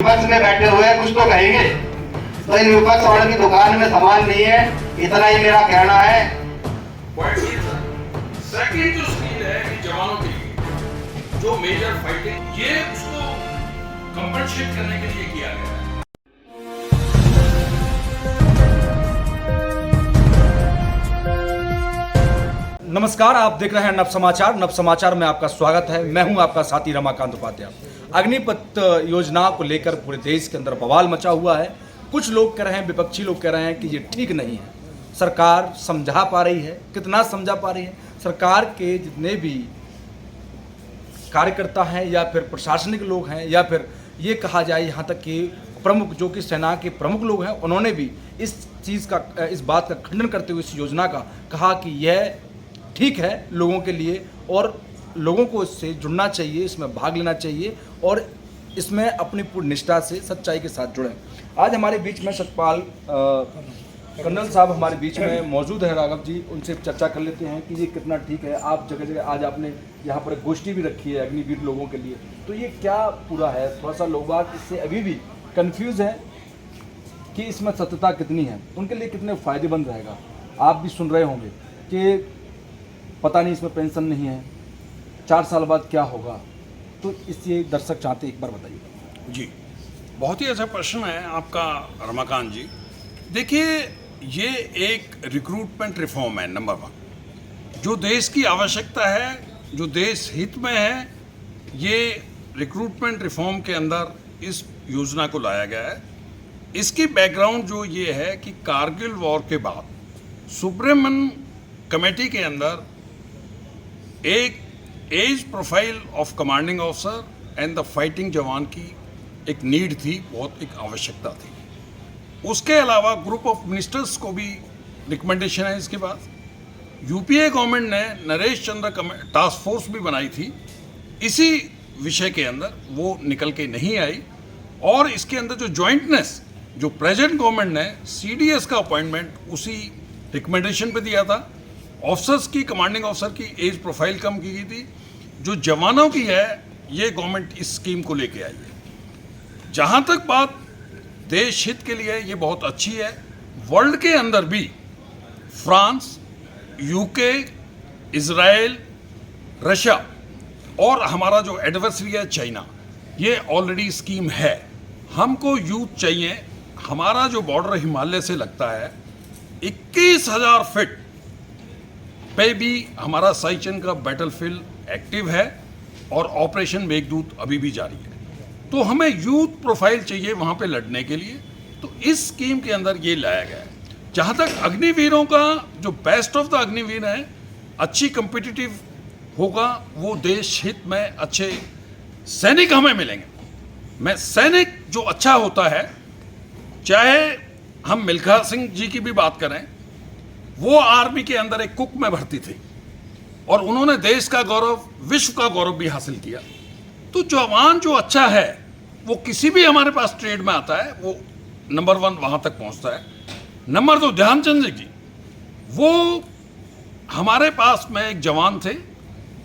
विपक्ष में बैठे हुए हैं, कुछ तो कहेंगे। तो इन विपक्ष वालों की दुकान में सामान नहीं है, इतना ही मेरा कहना है। सेकंड जो स्किल है कि जवानों के लिए जो मेजर फाइटिंग, ये उसको कंपनसेट करने के लिए किया गया है। नमस्कार, आप देख रहे हैं नव समाचार। नव समाचार में आपका स्वागत है। मैं हूं आपका साथी रमाकांत उपाध्याय। अग्निपथ योजना को लेकर पूरे देश के अंदर बवाल मचा हुआ है। कुछ लोग कह रहे हैं, विपक्षी लोग कह रहे हैं कि ये ठीक नहीं है। सरकार समझा पा रही है, कितना समझा पा रही है? सरकार के जितने भी कार्यकर्ता हैं या फिर प्रशासनिक लोग हैं या फिर ये कहा जाए यहाँ तक कि प्रमुख जो कि सेना के प्रमुख लोग हैं, उन्होंने भी इस बात का खंडन करते हुए इस योजना का कहा कि यह ठीक है लोगों के लिए और लोगों को इससे जुड़ना चाहिए, इसमें भाग लेना चाहिए और इसमें अपनी पूर्ण निष्ठा से सच्चाई के साथ जुड़ें। आज हमारे बीच में सतपाल कर्नल साहब हमारे बीच में मौजूद है। राघव जी, उनसे चर्चा कर लेते हैं कि ये कितना ठीक है। आप जगह जगह आज आपने यहाँ पर एक गोष्ठी भी रखी है अग्निवीर लोगों के लिए, तो ये क्या पूरा है? थोड़ा सा लोग बाग इससे अभी भी कन्फ्यूज़ हैं कि इसमें सत्यता कितनी है, उनके लिए कितने फ़ायदेमंद रहेगा। आप भी सुन रहे होंगे कि पता नहीं इसमें पेंशन नहीं है, 4 साल बाद क्या होगा, तो इसलिए दर्शक चाहते एक बार बताइए। जी, बहुत ही अच्छा प्रश्न है आपका रमाकांत जी। देखिए, ये एक रिक्रूटमेंट रिफॉर्म है नंबर 1, जो देश की आवश्यकता है, जो देश हित में है। ये रिक्रूटमेंट रिफॉर्म के अंदर इस योजना को लाया गया है। इसकी बैकग्राउंड जो ये है कि कारगिल वॉर के बाद सुब्रमण्यम कमेटी के अंदर एक age profile of commanding officer and the fighting jawan की एक नीड थी, बहुत एक आवश्यकता थी। उसके अलावा ग्रुप ऑफ मिनिस्टर्स को भी रिकमेंडेशन है। इसके बाद यूपीए गवर्नमेंट ने नरेश चंद्र टास्क फोर्स भी बनाई थी इसी विषय के अंदर, वो निकल के नहीं आई। और इसके अंदर जो जॉइंटनेस जो प्रेजेंट गवर्नमेंट ने सीडीएस का अपॉइंटमेंट उसी रिकमेंडेशन पे दिया था। ऑफिसर्स की, कमांडिंग ऑफिसर की एज प्रोफाइल कम की गई थी। जो जवानों की है, ये गवर्नमेंट इस स्कीम को लेके आई है। जहाँ तक बात देश हित के लिए, ये बहुत अच्छी है। वर्ल्ड के अंदर भी फ्रांस, यूके, इजराइल, रशिया और हमारा जो एडवर्सरी है चाइना, ये ऑलरेडी स्कीम है। हमको यूथ चाहिए। हमारा जो बॉर्डर हिमालय से लगता है 21,000 फीट पे भी हमारा साइचन का बैटलफील्ड एक्टिव है और ऑपरेशन मेघदूत अभी भी जारी है। तो हमें यूथ प्रोफाइल चाहिए वहाँ पे लड़ने के लिए, तो इस स्कीम के अंदर ये लाया गया है। जहाँ तक अग्निवीरों का, जो बेस्ट ऑफ द अग्निवीर है, अच्छी कम्पिटिटिव होगा, वो देश हित में अच्छे सैनिक हमें मिलेंगे। मैं सैनिक जो अच्छा होता है, चाहे हम मिल्खा सिंह जी की भी बात करें, वो आर्मी के अंदर एक कुक में भर्ती थी और उन्होंने देश का गौरव, विश्व का गौरव भी हासिल किया। तो जवान जो अच्छा है, वो किसी भी हमारे पास ट्रेड में आता है, वो नंबर 1 वहाँ तक पहुँचता है। नंबर 2, ध्यानचंद जी, वो हमारे पास में एक जवान थे,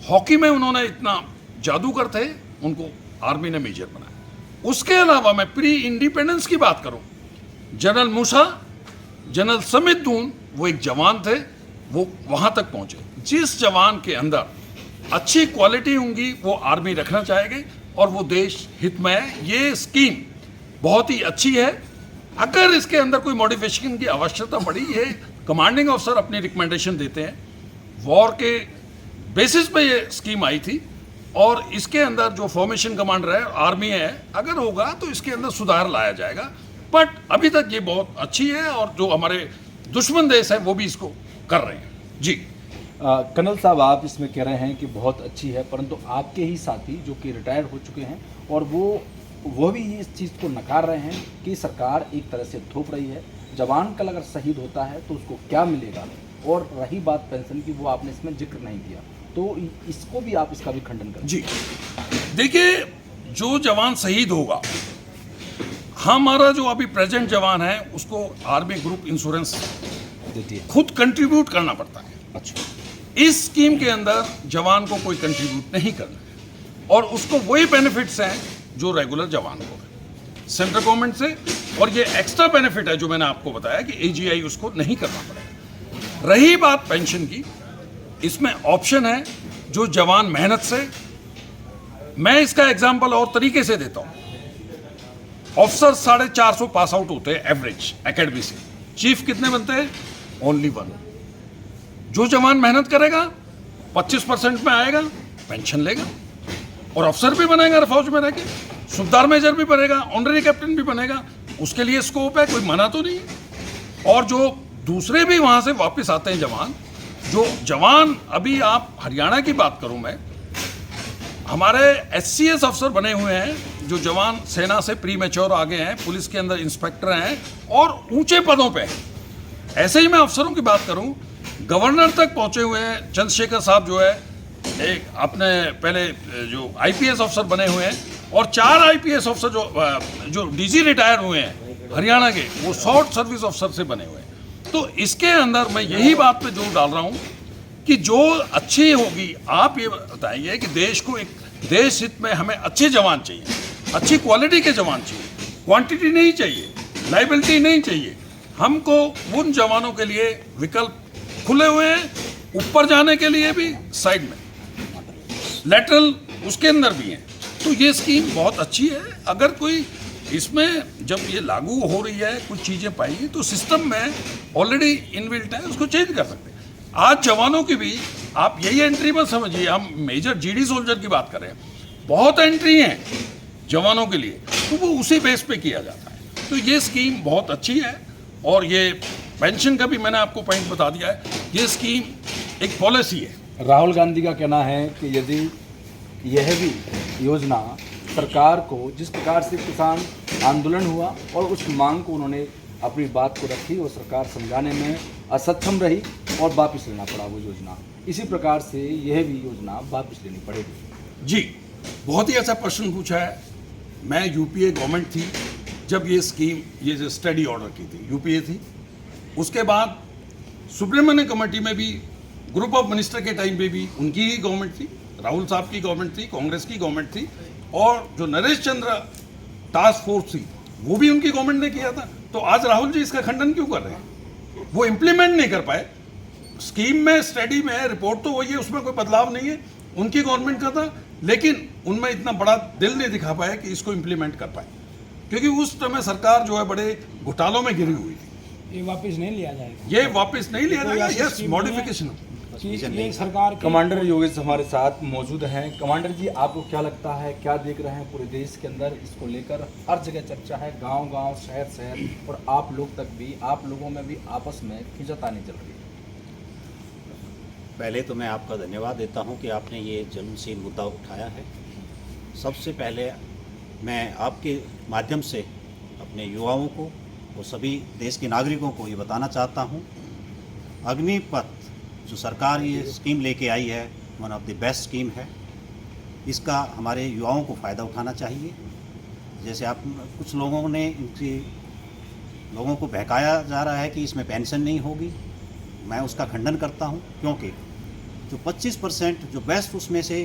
हॉकी में उन्होंने इतना जादूगर थे, उनको आर्मी ने मेजर बनाया। उसके अलावा मैं प्री इंडिपेंडेंस की बात करूं, जनरल मूसा, जनरल समिद्धून, वो एक जवान थे, वो वहां तक पहुंचे। जिस जवान के अंदर अच्छी क्वालिटी होंगी, वो आर्मी रखना चाहेगी और वो देश हित में है। ये स्कीम बहुत ही अच्छी है। अगर इसके अंदर कोई मॉडिफिकेशन की आवश्यकता पड़ी, ये कमांडिंग ऑफिसर अपनी रिकमेंडेशन देते हैं। वॉर के बेसिस पे ये स्कीम आई थी और इसके अंदर जो फॉर्मेशन कमांडर है, आर्मी है, अगर होगा तो इसके अंदर सुधार लाया जाएगा। बट अभी तक ये बहुत अच्छी है और जो हमारे दुश्मन देश है वो भी इसको कर रहे हैं। जी कर्नल साहब, आप इसमें कह रहे हैं कि बहुत अच्छी है, परंतु आपके ही साथी जो कि रिटायर्ड हो चुके हैं और वो भी इस चीज़ को नकार रहे हैं कि सरकार एक तरह से थोप रही है। जवान कल अगर शहीद होता है तो उसको क्या मिलेगा? और रही बात पेंशन की, वो आपने इसमें जिक्र नहीं किया, तो इसको भी आप इसका भी खंडन करें। जी, देखिए, जो जवान शहीद होगा, हमारा जो अभी प्रेजेंट जवान है, उसको आर्मी ग्रुप इंश्योरेंस खुद कंट्रीब्यूट करना पड़ता है। अच्छा, इस स्कीम के अंदर जवान को कोई कंट्रीब्यूट नहीं करना है और उसको वही बेनिफिट्स हैं जो रेगुलर जवान को है। सेंट्रल गवर्नमेंट से, और ये एक्स्ट्रा बेनिफिट है जो मैंने आपको बताया कि AGI उसको नहीं करना पड़ेगा। रही बात पेंशन की, इसमें ऑप्शन है जो जवान मेहनत से, मैं इसका एग्जाम्पल और तरीके से देता हूँ। ऑफिसर 450 पास आउट होते हैं एवरेज एकेडमी से, चीफ कितने बनते हैं? ओनली 1। जो जवान मेहनत करेगा 25% में आएगा, पेंशन लेगा, और अफसर भी बनेगा फौज में रह के, सूबेदार मेजर भी बनेगा, ऑनररी कैप्टन भी बनेगा, उसके लिए स्कोप है, कोई मना तो नहीं है। और जो दूसरे भी वहाँ से वापस आते हैं जवान, जो जवान अभी आप हरियाणा की बात करूँ मैं, हमारे SCS अफसर बने हुए हैं जो जवान सेना से प्री मैच्योर आगे हैं, पुलिस के अंदर इंस्पेक्टर हैं और ऊंचे पदों पे हैं। ऐसे ही मैं अफसरों की बात करूं, गवर्नर तक पहुंचे हुए हैं। चंद्रशेखर साहब जो है एक अपने पहले जो IPS अफसर बने हुए हैं, और 4 IPS अफसर जो DG रिटायर हुए हैं हरियाणा के, वो शॉर्ट सर्विस अफसर से बने हुए हैं। तो इसके अंदर मैं यही बात पे जोर डाल रहा हूँ कि जो अच्छी होगी, आप ये बताइए कि देश को एक देश हित में हमें अच्छे जवान चाहिए, अच्छी क्वालिटी के जवान चाहिए, क्वांटिटी नहीं चाहिए, लाइबिलिटी नहीं चाहिए। हमको उन जवानों के लिए विकल्प खुले हुए हैं, ऊपर जाने के लिए भी, साइड में लेटरल उसके अंदर भी हैं। तो ये स्कीम बहुत अच्छी है। अगर कोई इसमें जब ये लागू हो रही है, कुछ चीज़ें पाई तो सिस्टम में ऑलरेडी इनबिल्ट है, उसको चेंज कर सकते हैं। आज जवानों की भी आप यही एंट्री मत समझिए, हम मेजर GD सोल्जर की बात कर रहे हैं, बहुत एंट्री हैं जवानों के लिए, तो वो उसी बेस पे किया जाता है। तो ये स्कीम बहुत अच्छी है। और ये पेंशन का भी मैंने आपको पॉइंट बता दिया है, ये स्कीम एक पॉलिसी है। राहुल गांधी का कहना है कि यदि यह भी योजना सरकार को, जिस प्रकार से किसान आंदोलन हुआ और उस मांग को उन्होंने अपनी बात को रखी और सरकार समझाने में असक्षम रही और वापस लेना पड़ा वो योजना, इसी प्रकार से यह भी योजना वापस लेनी पड़ेगी। जी, बहुत ही अच्छा प्रश्न पूछा है। मैं UPA गवर्नमेंट थी जब ये स्कीम, ये जो स्टडी ऑर्डर की थी, UPA थी। उसके बाद सुब्रमण्यम कमेटी में भी, ग्रुप ऑफ मिनिस्टर के टाइम पे भी उनकी ही गवर्नमेंट थी, राहुल साहब की गवर्नमेंट थी, कांग्रेस की गवर्नमेंट थी, और जो नरेश चंद्र टास्क फोर्स थी वो भी उनकी गवर्नमेंट ने किया था। तो आज राहुल जी इसका खंडन क्यों कर रहे हैं? वो इम्प्लीमेंट नहीं कर पाए। स्कीम में, स्टडी में रिपोर्ट तो वही है, उसमें कोई बदलाव नहीं है, उनकी गवर्नमेंट का था, लेकिन उनमें इतना बड़ा दिल नहीं दिखा पाया कि इसको इम्प्लीमेंट कर पाए, क्योंकि उस समय सरकार जो है बड़े घोटालों में घिरी हुई थी। ये वापस नहीं लिया जाएगा, ये वापस नहीं लिया जाएगा, यस, मॉडिफिकेशन। ये सरकार कमांडर योगेश हमारे साथ मौजूद हैं। कमांडर जी, आपको क्या लगता है, क्या देख रहे हैं पूरे देश के अंदर इसको लेकर? हर जगह चर्चा है, गांव-गांव, शहर-शहर, और आप लोग तक भी, आप लोगों में भी आपस में खींचातानी चल रही है। पहले तो मैं आपका धन्यवाद देता हूं कि आपने ये जलनशील मुद्दा उठाया है। सबसे पहले मैं आपके माध्यम से अपने युवाओं को और सभी देश के नागरिकों को ये बताना चाहता हूं, अग्निपथ जो सरकार ये स्कीम लेके आई है, one of the best scheme है। इसका हमारे युवाओं को फ़ायदा उठाना चाहिए। जैसे आप कुछ लोगों ने लोगों को बहकाया जा रहा है कि इसमें पेंशन नहीं होगी, मैं उसका खंडन करता हूं, क्योंकि जो 25% जो बेस्ट उसमें से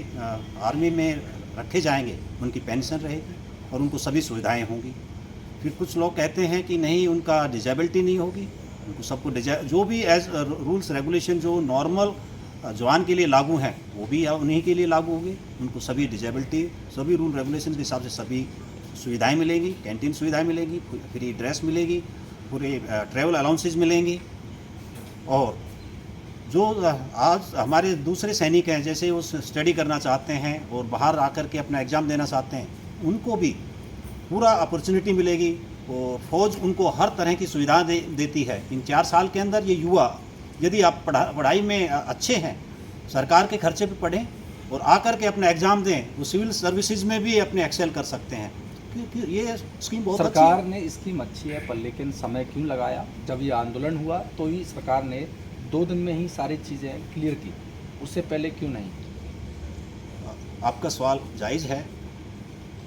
आर्मी में रखे जाएंगे उनकी पेंशन रहेगी और उनको सभी सुविधाएं होंगी। फिर कुछ लोग कहते हैं कि नहीं, उनका डिजेबिलिटी नहीं होगी, उनको सबको जो भी एज रूल्स रेगुलेशन जो नॉर्मल जवान के लिए लागू हैं वो भी उन्हीं के लिए लागू होगी। उनको सभी डिजेबिलिटी, सभी रूल रेगुलेशन के हिसाब से सभी सुविधाएं मिलेंगी, कैंटीन सुविधाएं मिलेगी, फ्री ड्रेस मिलेगी, पूरे ट्रैवल अलाउंसेज मिलेंगी। और जो आज हमारे दूसरे सैनिक हैं, जैसे वो स्टडी करना चाहते हैं और बाहर आकर के अपना एग्ज़ाम देना चाहते हैं, उनको भी पूरा अपॉर्चुनिटी मिलेगी और फौज उनको हर तरह की सुविधा देती है। इन 4 साल के अंदर ये युवा, यदि आप पढ़ाई में अच्छे हैं, सरकार के खर्चे पे पढ़ें और आकर के अपना एग्ज़ाम दें, वो सिविल सर्विसेज में भी अपने एक्सेल कर सकते हैं। क्योंकि ये स्कीम बहुत सरकार ने स्कीम अच्छी है, पर लेकिन समय क्यों लगाया? जब ये आंदोलन हुआ तो ही सरकार ने 2 दिन में ही सारी चीज़ें क्लियर की, उससे पहले क्यों नहीं? आपका सवाल जायज़ है।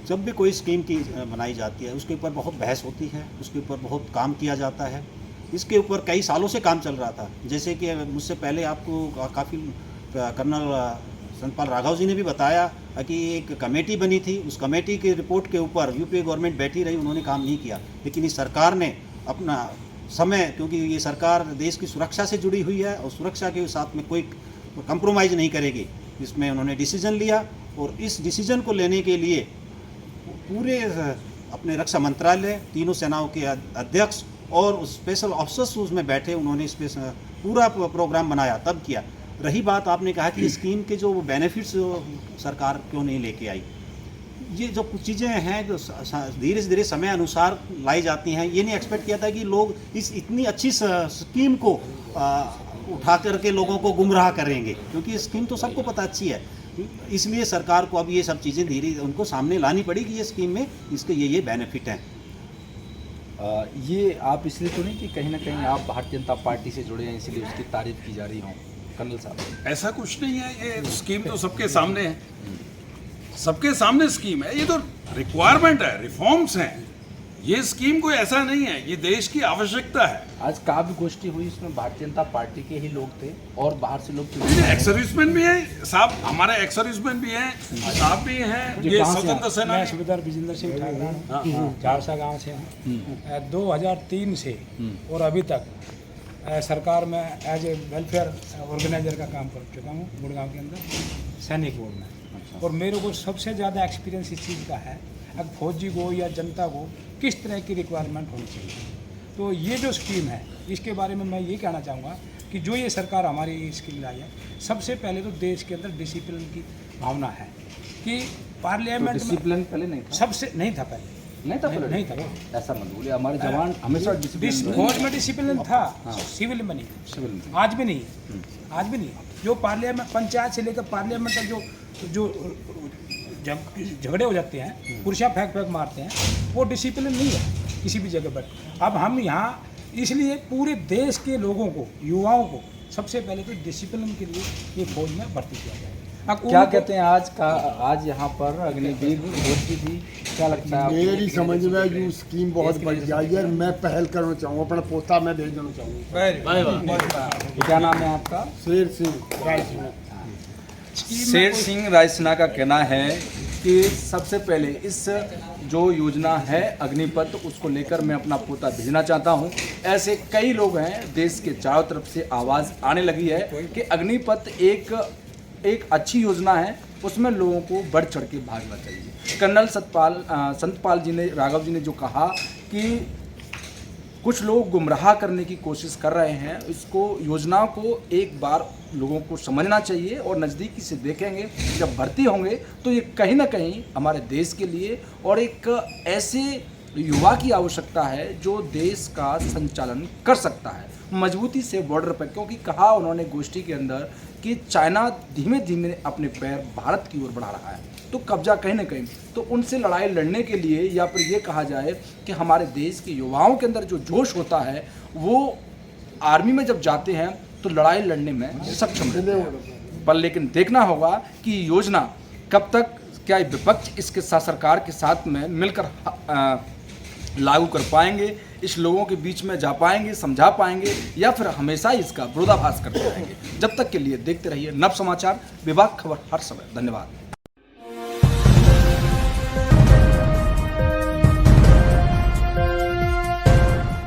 जब भी कोई स्कीम की बनाई जाती है उसके ऊपर बहुत बहस होती है, उसके ऊपर बहुत काम किया जाता है। इसके ऊपर कई सालों से काम चल रहा था। जैसे कि मुझसे पहले आपको काफ़ी कर्नल संतपाल राघव जी ने भी बताया कि एक कमेटी बनी थी, उस कमेटी की रिपोर्ट के ऊपर यूपीए गवर्नमेंट बैठी रही, उन्होंने काम नहीं किया। लेकिन इस सरकार ने अपना समय, क्योंकि ये सरकार देश की सुरक्षा से जुड़ी हुई है और सुरक्षा के साथ में कोई कंप्रोमाइज़ नहीं करेगी, इसमें उन्होंने डिसीजन लिया। और इस डिसीजन को लेने के लिए पूरे अपने रक्षा मंत्रालय, तीनों सेनाओं के अध्यक्ष और स्पेशल ऑफिसर्स उसमें बैठे, उन्होंने इस पे पूरा प्रोग्राम बनाया, तब किया। रही बात, आपने कहा कि स्कीम के जो बेनिफिट्स सरकार क्यों नहीं लेके आई, ये जो कुछ चीज़ें हैं जो धीरे धीरे समय अनुसार लाई जाती हैं, ये नहीं एक्सपेक्ट किया था कि लोग इस इतनी अच्छी स्कीम को उठा करके लोगों को गुमराह करेंगे, क्योंकि स्कीम तो सबको पता अच्छी है। इसलिए सरकार को अब ये सब चीज़ें धीरे उनको सामने लानी पड़ी कि ये स्कीम में इसके ये बेनिफिट हैं। ये आप इसलिए तो नहीं कि कहीं ना कहीं आप भारतीय जनता पार्टी से जुड़े हैं इसलिए उसकी तारीफ की जा रही हो कर्नल साहब? ऐसा कुछ नहीं है, ये स्कीम तो सबके सामने है, सबके सामने स्कीम है। ये तो रिक्वायरमेंट है, रिफॉर्म्स हैं। ये स्कीम कोई ऐसा नहीं है, ये देश की आवश्यकता है। आज काव्य गोष्ठी हुई, इसमें भारतीय जनता पार्टी के ही लोग थे और बाहर से लोग एक्स सर्विसमैन भी है साहब, हमारे एक्स सर्विसमैन भी हैं, साहब भी हैं, ये स्वतंत्र सेना। मैं सूबेदार विजेंद्र सिंह ठाकुर झारसा गांव से हूँ। 2003 से और अभी तक सरकार में एज ए वेलफेयर ऑर्गेनाइजर का काम कर चुका हूँ गुड़गांव के अंदर सैनिक बोर्ड में। और मेरे को सबसे ज़्यादा एक्सपीरियंस इस चीज़ का है, अब फौजी को या जनता को किस तरह की रिक्वायरमेंट होनी चाहिए। तो ये जो स्कीम है, इसके बारे में मैं ये कहना चाहूँगा कि जो ये सरकार हमारी स्कीम लाई है, सबसे पहले तो देश के अंदर डिसिप्लिन की भावना है कि पार्लियामेंट तो डिसिप्लिन पहले नहीं था, सबसे नहीं था, पहले नहीं था, पहले नहीं था। ऐसा मत बोलिए, हमारे जवान हमेशा डिसिप्लिन। फौज में डिसिप्लिन था, सिविल में नहीं, सिविल में आज भी नहीं, आज भी नहीं। जो पार्लियामेंट, पंचायत से लेकर पार्लियामेंट तक जो जब झगड़े हो जाते हैं, कुर्सियाँ फेंक मारते हैं, वो डिसिप्लिन नहीं है किसी भी जगह पर। अब हम यहाँ इसलिए पूरे देश के लोगों को, युवाओं को सबसे पहले तो डिसिप्लिन के लिए ये फौज में भर्ती किया जाए। अब क्या कहते हैं आज यहाँ पर अग्निवीर गोष्ठी थी, क्या लगता है आपको? मेरी समझ में जो स्कीम बहुत बढ़िया है, मैं पहल करना चाहूँगा, अपना पोता मैं भेज देना चाहूँगा। क्या नाम है आपका? शेर सिंह रायसीना। शेर सिंह रायसीना का कहना है कि सबसे पहले इस जो योजना है अग्निपथ, उसको लेकर मैं अपना पोता भेजना चाहता हूं। ऐसे कई लोग हैं, देश के चारों तरफ से आवाज़ आने लगी है कि अग्निपथ एक अच्छी योजना है, उसमें लोगों को बढ़ चढ़ के भागना चाहिए। कर्नल संतपाल जी ने, राघव जी ने जो कहा कि कुछ लोग गुमराह करने की कोशिश कर रहे हैं, इसको योजना को एक बार लोगों को समझना चाहिए और नज़दीकी से देखेंगे। जब भर्ती होंगे तो ये कहीं ना कहीं हमारे देश के लिए और एक ऐसे युवा की आवश्यकता है जो देश का संचालन कर सकता है मजबूती से बॉर्डर पर, क्योंकि कहा उन्होंने गोष्ठी के अंदर कि चाइना धीमे धीमे अपने पैर भारत की ओर बढ़ा रहा है, तो कब्जा कहीं ना कहीं, तो उनसे लड़ाई लड़ने के लिए या फिर ये कहा जाए कि हमारे देश के युवाओं के अंदर जो जोश होता है वो आर्मी में जब जाते हैं तो लड़ाई लड़ने में सक्षम रहते हैं। पर लेकिन देखना होगा कि योजना कब तक, क्या विपक्ष इसके साथ सरकार के साथ में मिलकर लागू कर पाएंगे, इस लोगों के बीच में जा पाएंगे, समझा पाएंगे, या फिर हमेशा इसका विरोधाभास करते रहेंगे। जब तक के लिए देखते रहिए नव समाचार, विभाग खबर हर समय। धन्यवाद।